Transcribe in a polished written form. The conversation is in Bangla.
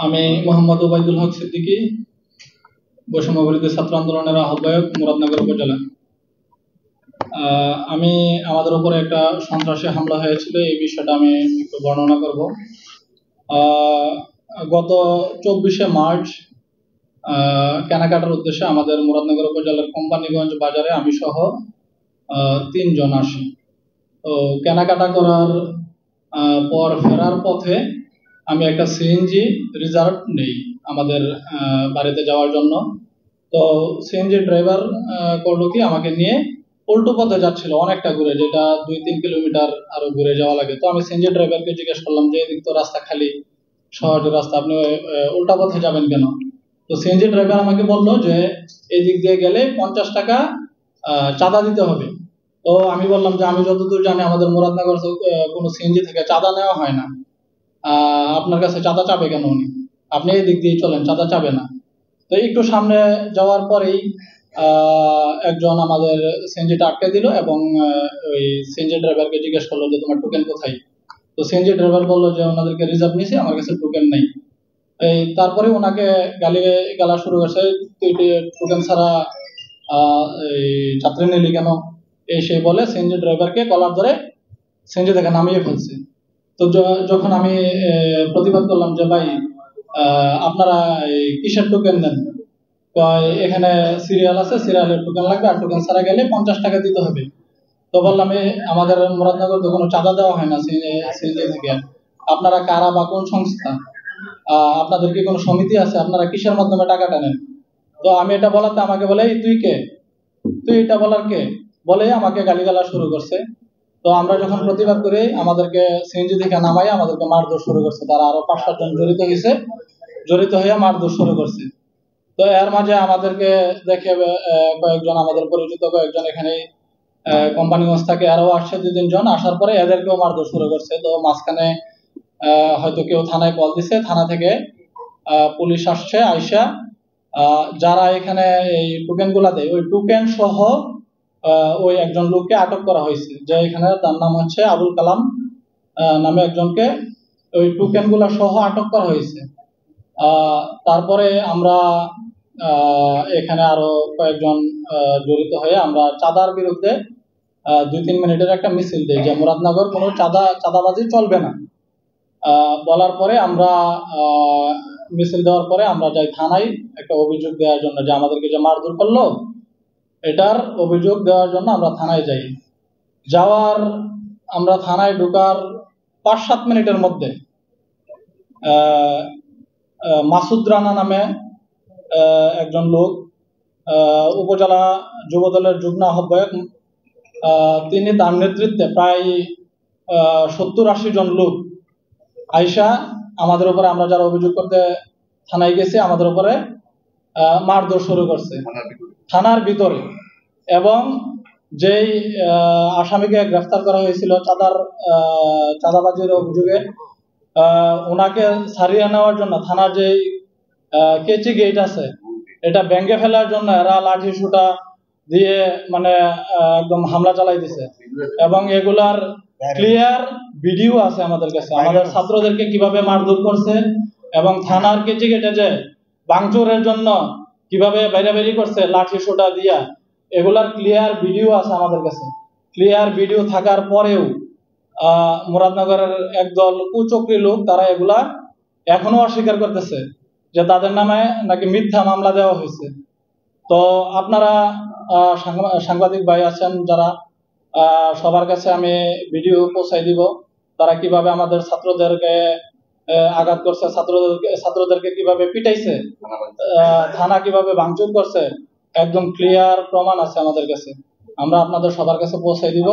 আমি মোহাম্মদ ওবায়দুল হক সিদ্দিকী, বৈষম্য বিরোধী ছাত্র আন্দোলনের আহ্বায়ক, মুরাদনগর উপজেলা। আমি আমাদের উপরে একটা সন্ত্রাসী হামলা হয়েছিল, এই বিষয়টা আমি একটু বর্ণনা করব। গত 24শে মার্চ কেনাকাটার উদ্দেশ্যে আমাদের মুরাদনগর উপজেলার কোম্পানিগঞ্জ বাজারে আমি সহ 3 জন আসি। তো কেনাকাটা করার পর ফেরার পথে আমি একটা সিএনজি রিজার্ভ নেই আমাদের বাড়িতে যাওয়ার জন্য। তো সিএনজি ড্রাইভার করলো কি, আমাকে নিয়ে উল্টো পথে যাচ্ছিল, অনেকটা ঘুরে, যেটা 2-3 কিলোমিটার আরো ঘুরে যাওয়া লাগে। তো আমি সিএনজি ড্রাইভারকে জিজ্ঞেস করলাম যে এদিক তো রাস্তা খালি, সহজ রাস্তা, আপনি উল্টা পথে যাবেন কেন? তো সিএনজি ড্রাইভার আমাকে বললো যে এই দিক দিয়ে গেলে 50 টাকা চাঁদা দিতে হবে। তো আমি বললাম যে আমি যতদূর জানি আমাদের মুরাদনগর কোনো সিএনজি থেকে চাঁদা নেওয়া হয় না, আপনার কাছে চাঁদা চাবে কেন উনি? আপনি এই দিক দিয়ে চলেন, চাঁদা চাবে না। তো একটু সামনে যাওয়ার পরেই একজন আমাদের সিএনজিটা আটকে দিল এবং ওই সিএনজি ড্রাইভারকে জিজ্ঞেস করলো যে তোমার টোকেন কোথায়? তো সিএনজি ড্রাইভার বললো যে ওনাদেরকে রিজার্ভ নিয়েছি, আমার কাছে টোকেন নেই। তারপরে ওনাকে গালা শুরু করছে, তুই টোকেন ছাড়া যাত্রী নিলি কেন? সে বলে সিএনজি ড্রাইভারকে কলার ধরে সিএনজি থেকে নামিয়ে ফেলছে। তো যখন আমি প্রতিবাদ করলাম যে ভাই আপনারা কিসের টোকেন নেন, এখানে সিরিয়াল আছে, সিরিয়ালের টোকেন লাগবে, আর টোকেন ছাড়া গেলে 50 টাকা দিতে হবে। তো বললাম আমাদের মুরাদনগর তো কোনো চাঁদা দেওয়া হয় না সিএনজি থেকে, আপনারা কারা বা কোন সংস্থা? আপনাদের কি কোনো সমিতি আছে? আপনারা কিসের মাধ্যমে টাকাটা নেন? তো আমি এটা বলাতে আমাকে বলে তুই কে, তুই এটা বলার কে বলে আমাকে গালিগালা শুরু করছে। তো আমরা যখন প্রতিবাদ করি আমাদেরকে সিএনজি থেকে নামাই আমাদেরকে মারধর শুরু করছে। তারা আরো 5-7 জন জড়িত হয়ে মারধর শুরু করছে। তো এর মাঝে আমাদেরকে দেখে কয়েকজন আমাদের পরিচিত কয়েকজন এখানে কোম্পানিগঞ্জ থেকে আরো আসছে 2-3 জন, আসার পরে এদেরকেও মারধর শুরু করছে। তো মাঝখানে হয়তো কেউ থানায় কল দিছে, থানা থেকে পুলিশ আসছে, আইসা যারা এখানে এই টোকেন গুলা দেয় ওই টোকেন সহ ওই একজন লোককে আটক করা হয়েছে, যে এখানে তার নাম হচ্ছে আবুল কালাম নামে একজনকে ওই টোকেন গুলা সহ আটক করা হয়েছে। তারপরে আমরা এখানে আরো কয়েকজন জড়িত হয়ে আমরা চাঁদার বিরুদ্ধে 2-3 মিনিটের একটা মিছিল দিই যে মুরাদনগর কোনো চাঁদাবাজি চলবে না। বলার পরে আমরা মিছিল দেওয়ার পরে আমরা যাই থানায় একটা অভিযোগ দেওয়ার জন্য, যে আমাদেরকে যে মারধর করলো এটার অভিযোগ দেওয়ার জন্য আমরা থানায় যাই। আমরা থানায় ঢোকার 5-7 মিনিটের মধ্যে মাসুদ রানা নামে একজন লোক, উপজেলা যুবদলের যুগ্ম আহ্বায়ক, তিনি তার নেতৃত্বে প্রায় 70-80 জন লোক আইসা আমাদের উপরে, আমরা যারা অভিযোগ করতে থানায় গেছি, আমাদের উপরে মারধর শুরু করছে থানার ভিতরে। এবং যেই আসামিকে গ্রেফতার করা হয়েছিল চাঁদাবাজির অভিযোগে, ওনাকে ছাড়িয়ে নেওয়ার জন্য থানার যে কেচি গেট আছে এটা ভেঙে ফেলার জন্য এরা লাঠি সুটা দিয়ে মানে একদম হামলা চালাই দিছে। এবং এগুলার ক্লিয়ার ভিডিও আছে আমাদের কাছে, আমাদের ছাত্রদেরকে কিভাবে মারধর করছে এবং থানার কেচি গেটে যে ভাঙচুরের জন্য কিভাবে বাইরে করছে লাঠি সোটা দিয়া, এগুলার ক্লিয়ার ভিডিও আছে আমাদের কাছে। ক্লিয়ার ভিডিও থাকার পরেও মুরাদনগরের একদল কুচক্রী লোক তারা এগুলা এখনো অস্বীকার করতেছে যে তাদের নামে নাকি মিথ্যা মামলা দেওয়া হয়েছে। তো আপনারা সাংবাদিক ভাই আছেন যারা, সবার কাছে আমি ভিডিও পৌঁছাই দিব তারা কিভাবে আমাদের ছাত্রদেরকে আঘাত করছে, ছাত্রদেরকে কিভাবে পিটাইছে, থানা কিভাবে ভাঙচুর করছে, একদম ক্লিয়ার প্রমাণ আছে আমাদের কাছে। আমরা আপনাদের সবার কাছে পৌঁছাই দিব।